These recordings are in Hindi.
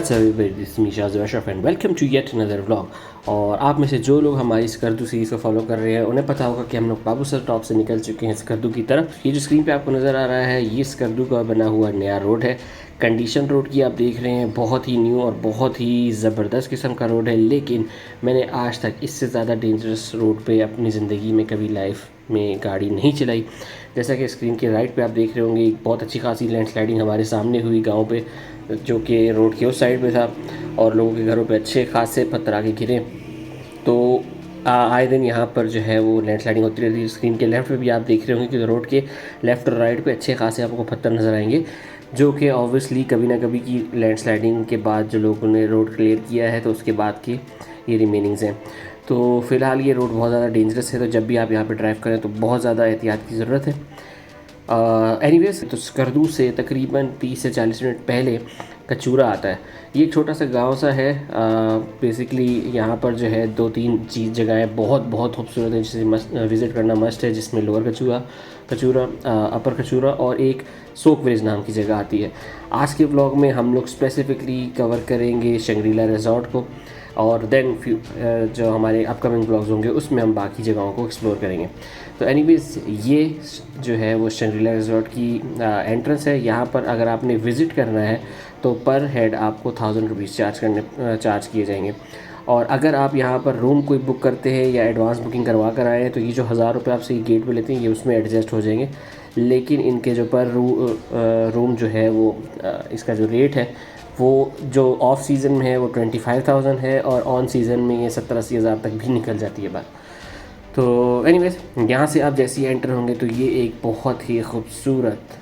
What's everybody, this is Misha Zubair and welcome to yet another vlog. और आप में से जो लोग हमारी स्कर्दू सीरीज़ को फॉलो कर रहे हैं उन्हें पता होगा कि हम लोग बाबूसर टॉप से निकल चुके हैं स्कर्दू की तरफ। ये जो स्क्रीन पे आपको नज़र आ रहा है ये स्कर्दू का बना हुआ नया रोड है। कंडीशन रोड की आप देख रहे हैं, बहुत ही न्यू और बहुत ही ज़बरदस्त किस्म का रोड है। लेकिन मैंने आज तक इससे ज़्यादा डेंजरस रोड पे अपनी ज़िंदगी में कभी लाइफ में गाड़ी नहीं चलाई। जैसा कि स्क्रीन के राइट पे आप देख रहे होंगे, एक बहुत अच्छी खासी लैंडस्लाइडिंग हमारे सामने हुई गांव पे, जो कि रोड के उस साइड पे था और लोगों के घरों पे अच्छे खासे पत्थर आके गिरे। तो आए दिन यहाँ पर जो है वो लैंडस्लाइडिंग होती रहती है। स्क्रीन के लेफ्ट पे भी आप देख रहे होंगे कि रोड के लेफ़्ट और राइट पे अच्छे खासे आपको पत्थर नज़र आएंगे, जो कि ऑब्वियसली कभी ना कभी की लैंडस्लाइडिंग के बाद जो लोगों ने रोड क्लियर किया है तो उसके बाद की ये रिमेनिंग्स हैं। तो फ़िलहाल ये रोड बहुत ज़्यादा डेंजरस है, तो जब भी आप यहाँ पर ड्राइव करें तो बहुत ज़्यादा एहतियात की ज़रूरत है। एनीवेज, तो स्कर्दू से तकरीबन 30 से 40 मिनट पहले कचूरा आता है। ये एक छोटा सा गांव सा है। बेसिकली यहाँ पर जो है 2-3 चीज़ जगहें बहुत बहुत खूबसूरत हैं जिसे विज़िट करना मस्ट है, जिसमें लोअर कचूरा, अपर कचूरा और एक सोक विलेज नाम की जगह आती है। आज के व्लॉग में हम लोग स्पेसिफिकली कवर करेंगे शंग्रीला रिजॉर्ट को, और देन जो हमारे अपकमिंग ब्लॉग्स होंगे उसमें हम बाकी जगहों को एक्सप्लोर करेंगे। तो एनीवेज, ये जो है वो शंग्रीला रिजॉर्ट की एंट्रेंस है। यहाँ पर अगर आपने विज़िट करना है तो पर हेड आपको 1000 रुपीज़ चार्ज किए जाएंगे। और अगर आप यहाँ पर रूम कोई बुक करते हैं या एडवांस बुकिंग करवा कर आए हैं तो ये जो 1000 रुपये आपसे ये गेट पे लेते हैं ये उसमें एडजस्ट हो जाएंगे। लेकिन इनके जो पर रूम जो है वो इसका जो रेट है वो जो ऑफ सीज़न में है वो 25,000 है, और ऑन सीज़न में ये 70-80 हज़ार तक भी निकल जाती है बात। तो एनीवेज, यहाँ से आप जैसे ही एंटर होंगे तो ये एक बहुत ही खूबसूरत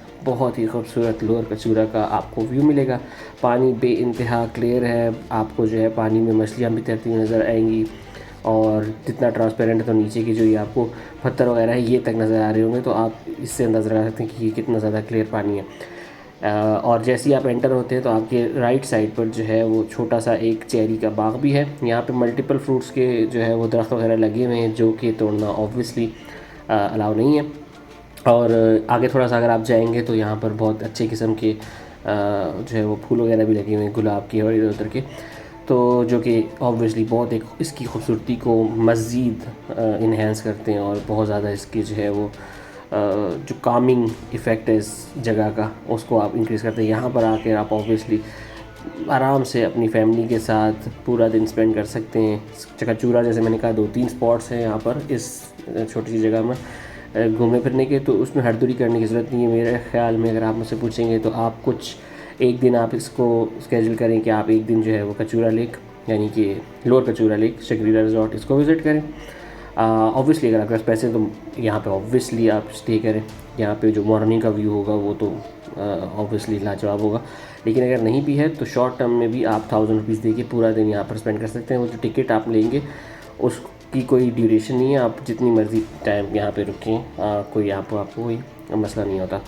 लोअर कचूरा का आपको व्यू मिलेगा। पानी बेइंतहा क्लियर है, आपको जो है पानी में मछलियाँ भी तैरती हुई नज़र आएंगी, और जितना ट्रांसपेरेंट है तो नीचे की जो ये आपको पत्थर वगैरह है ये तक नज़र आ रहे होंगे, तो आप इससे अंदाज़ा लगा सकते हैं कि ये कितना ज़्यादा क्लियर पानी है। और जैसे ही आप एंटर होते हैं तो आपके राइट साइड पर जो है वो छोटा सा एक चेरी का बाग भी है। यहाँ पे मल्टीपल फ्रूट्स के जो है वो दरख्त वगैरह लगे हुए हैं, जो कि तोड़ना ऑब्वियसली अलाउ नहीं है। और आगे थोड़ा सा अगर आप जाएंगे तो यहाँ पर बहुत अच्छे किस्म के जो है वो फूल वगैरह भी लगे हुए हैं, गुलाब के और इधर उधर के, तो जो कि ऑब्वियसली बहुत एक इसकी खूबसूरती को मज़ीद इन्हेंस करते हैं और बहुत ज़्यादा इसकी जो है वो जो कामिंग इफ़ेक्ट है इस जगह का उसको आप इंक्रीज़ करते हैं। यहाँ पर आकर आप ऑब्वियसली आराम से अपनी फैमिली के साथ पूरा दिन स्पेंड कर सकते हैं। कचूरा जैसे मैंने कहा 2-3 स्पॉट्स हैं यहाँ पर इस छोटी सी जगह में घूमने फिरने के, तो उसमें हड़दुरी करने की ज़रूरत नहीं है मेरे ख्याल में। अगर आप मुझसे पूछेंगे तो आप एक दिन आप इसको स्केजूल करें कि आप एक दिन जो है वो कचूरा लेक यानी कि lower Kachura lake Shangrila resort इसको विज़िट करें। ऑब्वियसली अगर आपके पास पैसे तो यहाँ पे ऑब्वियसली आप स्टे करें। यहाँ पे जो मॉर्निंग का व्यू होगा वो तो ऑब्वियसली लाजवाब होगा। लेकिन अगर नहीं भी है तो शॉर्ट टर्म में भी आप 1000 रुपीज़ दे के पूरा दिन यहाँ पर स्पेंड कर सकते हैं। वो जो टिकट आप लेंगे उसकी कोई ड्यूरेशन नहीं है, आप जितनी मर्ज़ी टाइम यहाँ पे रुकें, कोई आपको कोई मसला नहीं होता।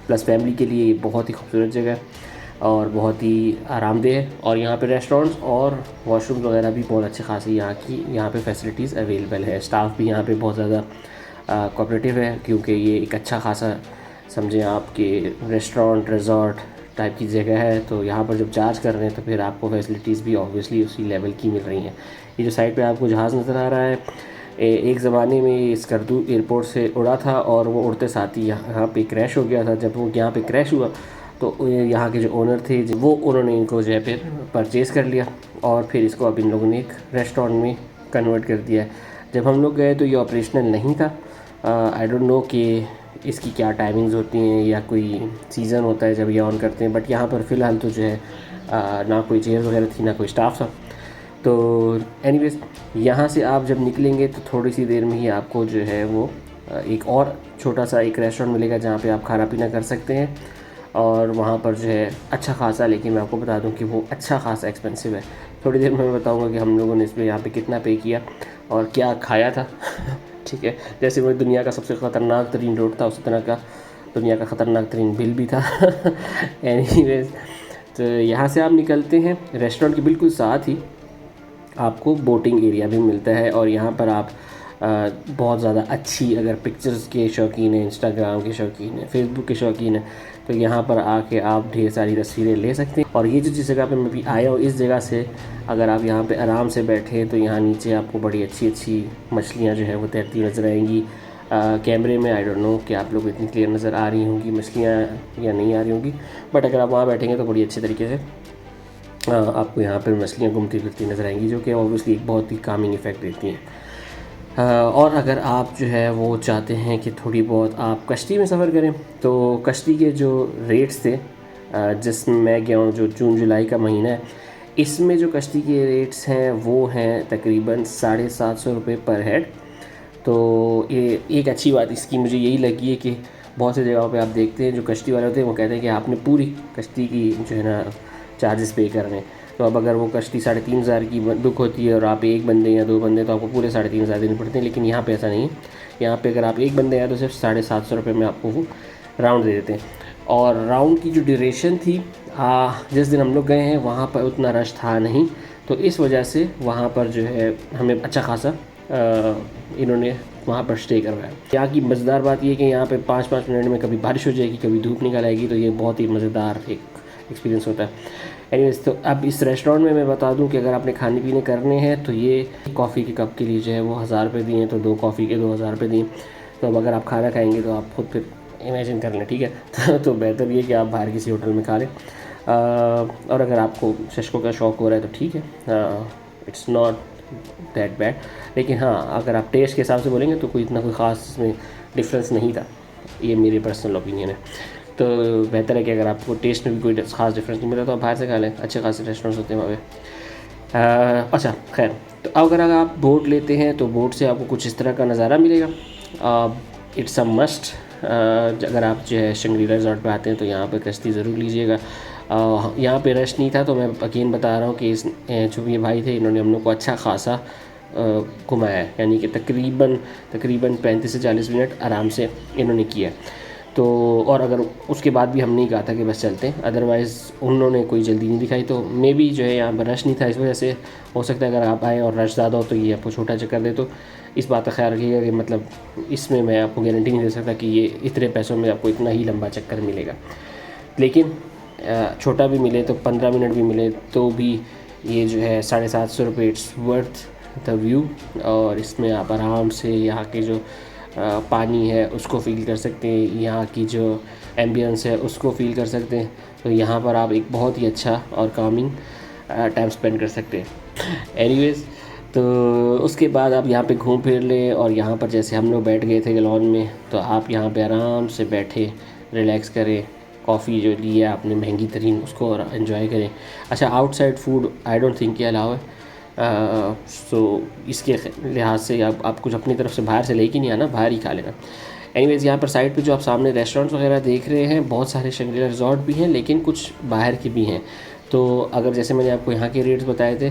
प्लस फैमिली के लिए ये बहुत ही खूबसूरत जगह है और बहुत ही आरामदेह है। और यहाँ पे रेस्टोरेंट्स और वॉशरूम वगैरह भी बहुत अच्छे खासी यहाँ पे फैसिलिटीज़ अवेलेबल है। स्टाफ भी यहाँ पे बहुत ज़्यादा कोऑपरेटिव है, क्योंकि ये एक अच्छा खासा समझें आपके रेस्टोरेंट रिजॉर्ट टाइप की जगह है। तो यहाँ पर जब चार्ज कर रहे हैं तो फिर आपको फैसिलिटीज़ भी ऑब्वियसली उसी लेवल की मिल रही हैं। ये जो साइड पे आपको जहाज़ नज़र आ रहा है, एक ज़माने में ये स्कर्दू एयरपोर्ट से उड़ा था और वो उड़ते साथ ही यहाँ पे क्रैश हो गया था। जब वो यहाँ पे क्रैश हुआ तो यहाँ के जो ओनर थे वो उन्होंने इनको जो है फिर परचेज़ कर लिया और फिर इसको अब इन लोगों ने एक रेस्टोरेंट में कन्वर्ट कर दिया है। जब हम लोग गए तो ये ऑपरेशनल नहीं था। आई डोंट नो कि इसकी क्या टाइमिंग्स होती हैं या कोई सीज़न होता है जब ये ऑन करते हैं, बट यहाँ पर फ़िलहाल तो जो है ना कोई चेयर वगैरह थी ना कोई स्टाफ था। तो एनीवेज, यहाँ से आप जब निकलेंगे तो थोड़ी सी देर में ही आपको जो है वो एक और छोटा सा एक रेस्टोरेंट मिलेगा जहाँ पे आप खाना पीना कर सकते हैं। और वहाँ पर जो है अच्छा खासा, लेकिन मैं आपको बता दूं कि वो अच्छा खासा एक्सपेंसिव है। थोड़ी देर में मैं बताऊंगा कि हम लोगों ने इसमें यहाँ पे कितना पे किया और क्या खाया था। ठीक है, जैसे वो दुनिया का सबसे ख़तरनाक तरीन रोड था उसी तरह का दुनिया का ख़तरनाक तरीन बिल भी था। एनीवेज, तो यहाँ से आप निकलते हैं, रेस्टोरेंट के बिल्कुल साथ ही आपको बोटिंग एरिया भी मिलता है और यहाँ पर आप बहुत ज़्यादा अच्छी, अगर पिक्चर्स के शौकीन हैं, इंस्टाग्राम के शौकीन हैं, फेसबुक के शौकीन हैं, तो यहाँ पर आके आप ढेर सारी तस्वीरें ले सकते हैं। और ये जो जिस जगह पे मैं भी आया हूँ, इस जगह से अगर आप यहाँ पे आराम से बैठे तो यहाँ नीचे आपको बड़ी अच्छी अच्छी मछलियाँ जो है वो तैरती नज़र आएंगी। कैमरे में आई डोंट नो कि आप लोग को इतनी क्लियर नज़र आ रही होंगी मछलियाँ या नहीं आ रही होंगी, बट अगर आप वहाँ बैठेंगे तो बड़ी अच्छी तरीके से आपको यहाँ पर मछलियाँ घूमती फिरती नज़र आएंगी, जो कि ऑब्वियसली एक बहुत ही कामिंग इफ़ेक्ट देती हैं। और अगर आप जो है वो चाहते हैं कि थोड़ी बहुत आप कश्ती में सफ़र करें, तो कश्ती के जो रेट्स थे जिसमें मैं गया हूँ, जो जून जुलाई का महीना है, इसमें जो कश्ती के रेट्स हैं वो हैं तकरीबन 750 रुपये पर हेड। तो ये एक अच्छी बात इसकी मुझे यही लगी है कि बहुत सी जगहों पे आप देखते हैं जो कश्ती वाले होते हैं वो कहते हैं कि आपने पूरी कश्ती की जो है ना चार्जेस पे करने हैं। तो अब अगर वो कश्ती 3,500 की बुक होती है और आप एक बंदे या दो बंदे, तो आपको पूरे 3,500 देने पड़ते हैं। लेकिन यहाँ पे ऐसा नहीं है, यहाँ पे अगर आप एक बंदे हैं तो सिर्फ 750 रुपये में आपको वो राउंड दे देते हैं। और राउंड की जो ड्यूरेशन थी, जिस दिन हम लोग गए हैं वहाँ पर उतना रश था नहीं, तो इस वजह से वहाँ पर जो है हमें अच्छा खासा इन्होंने वहाँ पर स्टे करवाया। यहाँ की मज़ेदार बात ये है कि यहाँ पे 5-5 मिनट में कभी बारिश हो जाएगी, कभी धूप निकल आएगी, तो ये बहुत ही मज़ेदार एक एक्सपीरियंस होता है। एनीवेज, तो अब इस रेस्टोरेंट में मैं बता दूं कि अगर आपने खाने पीने करने हैं तो ये कॉफ़ी के कप के लिए जो है वो 1000 रुपये दिए, तो 2 कॉफ़ी के 2000 रुपये दिए। तो अब अगर आप खाना खाएंगे तो आप खुद फिर इमेजिन कर लें, ठीक है। तो बेहतर ये कि आप बाहर किसी होटल में खा लें। और अगर आपको शशकों का शौक़ हो रहा है तो ठीक है, इट्स नॉट दैट बैड। लेकिन हाँ, अगर आप टेस्ट के हिसाब से बोलेंगे तो कोई ख़ास इसमें डिफरेंस नहीं था, ये मेरी पर्सनल ओपिनियन है। तो बेहतर है कि अगर आपको टेस्ट में भी कोई ख़ास डिफरेंस नहीं मिला तो आप बाहर से खा लें, अच्छे खासे रेस्टोरेंट्स होते हैं वहाँ पे। अच्छा खैर, तो अगर आप बोट लेते हैं तो बोट से आपको कुछ इस तरह का नज़ारा मिलेगा। इट्स अ मस्ट, अगर आप जो है शंग्रीला रिजॉर्ट पे आते हैं तो यहाँ पे कश्ती ज़रूर लीजिएगा। यहाँ पे रश नहीं था, तो मैं अगेन बता रहा हूँ कि इस जो ये भाई थे इन्होंने हम लोग को अच्छा खासा घुमाया है, यानी कि तकरीबन 35 से 40 मिनट आराम से इन्होंने किया। तो और अगर उसके बाद भी हम नहीं कहा था कि बस चलते हैं, अदरवाइज़ उन्होंने कोई जल्दी नहीं दिखाई। तो मे भी जो है यहाँ पर रश नहीं था, इस वजह से हो सकता है अगर आप आएँ और रश ज़्यादा हो तो ये आपको छोटा चक्कर दे। तो इस बात का ख्याल रखिएगा कि मतलब इसमें मैं आपको गारंटी नहीं दे सकता कि ये इतने पैसों में आपको इतना ही लंबा चक्कर मिलेगा। लेकिन छोटा भी मिले तो 15 मिनट भी मिले तो भी ये जो है 750 रुपये, इट्स वर्थ द व्यू। और इसमें आप आराम से यहाँ के जो पानी है उसको फ़ील कर सकते हैं, यहाँ की जो एम्बियंस है उसको फ़ील कर सकते हैं। तो यहाँ पर आप एक बहुत ही अच्छा और कामिंग टाइम स्पेंड कर सकते हैं। एनीवेज़, तो उसके बाद आप यहाँ पे घूम फिर लें, और यहाँ पर जैसे हम लोग बैठ गए थे लॉन में, तो आप यहाँ पे आराम से बैठे रिलैक्स करें, कॉफ़ी जो ली है आपने महंगी तरीन उसको एंजॉय करें। अच्छा, outside food I don't think के अलावा सो इसके लिहाज से आप कुछ अपनी तरफ से बाहर से लेके नहीं आना, बाहर ही खा लेना। एनीवेज़, यहाँ पर साइड पे जो आप सामने रेस्टोरेंट्स वगैरह देख रहे हैं, बहुत सारे शंग्रीला रिजॉर्ट भी हैं, लेकिन कुछ बाहर के भी हैं। तो अगर जैसे मैंने आपको यहाँ के रेट्स बताए थे,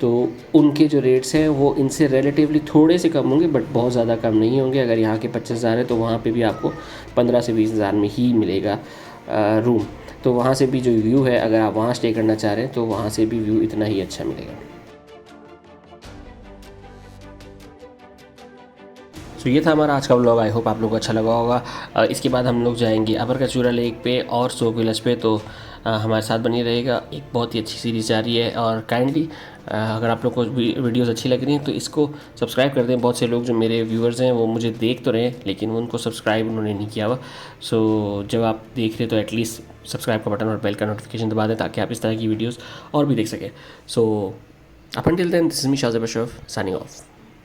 तो उनके जो रेट्स हैं वो इनसे रिलेटिवली थोड़े से कम होंगे, बट बहुत ज़्यादा कम नहीं होंगे। अगर यहाँ के 25,000 है तो वहाँ पे भी आपको 15 से 20,000 में ही मिलेगा रूम। तो वहाँ से भी जो व्यू है, अगर आप वहाँ स्टे करना चाह रहे हैं तो वहाँ से भी व्यू इतना ही अच्छा मिलेगा। तो ये था हमारा आज का व्लॉग। आई होप आप लोगों को अच्छा लगा होगा। इसके बाद हम लोग जाएंगे अबर कचूरा लेक पे और सोक विलेज पे, तो हमारे साथ बनी रहेगा। एक बहुत ही अच्छी सीरीज़ जा रही है, और काइंडली अगर आप लोग को वीडियोस अच्छी लग रही हैं तो इसको सब्सक्राइब कर दें। बहुत से लोग जो मेरे व्यूअर्स हैं वो मुझे देख तो रहे हैं, लेकिन उनको सब्सक्राइब उन्होंने नहीं किया हुआ। सो जब आप देख रहे हैं तो एटलीस्ट सब्सक्राइब का बटन और बेल का नोटिफिकेशन दबा दें, ताकि आप इस तरह की वीडियोज़ और भी देख सकें। So up until then, this is me Shazib Ashraf signing of.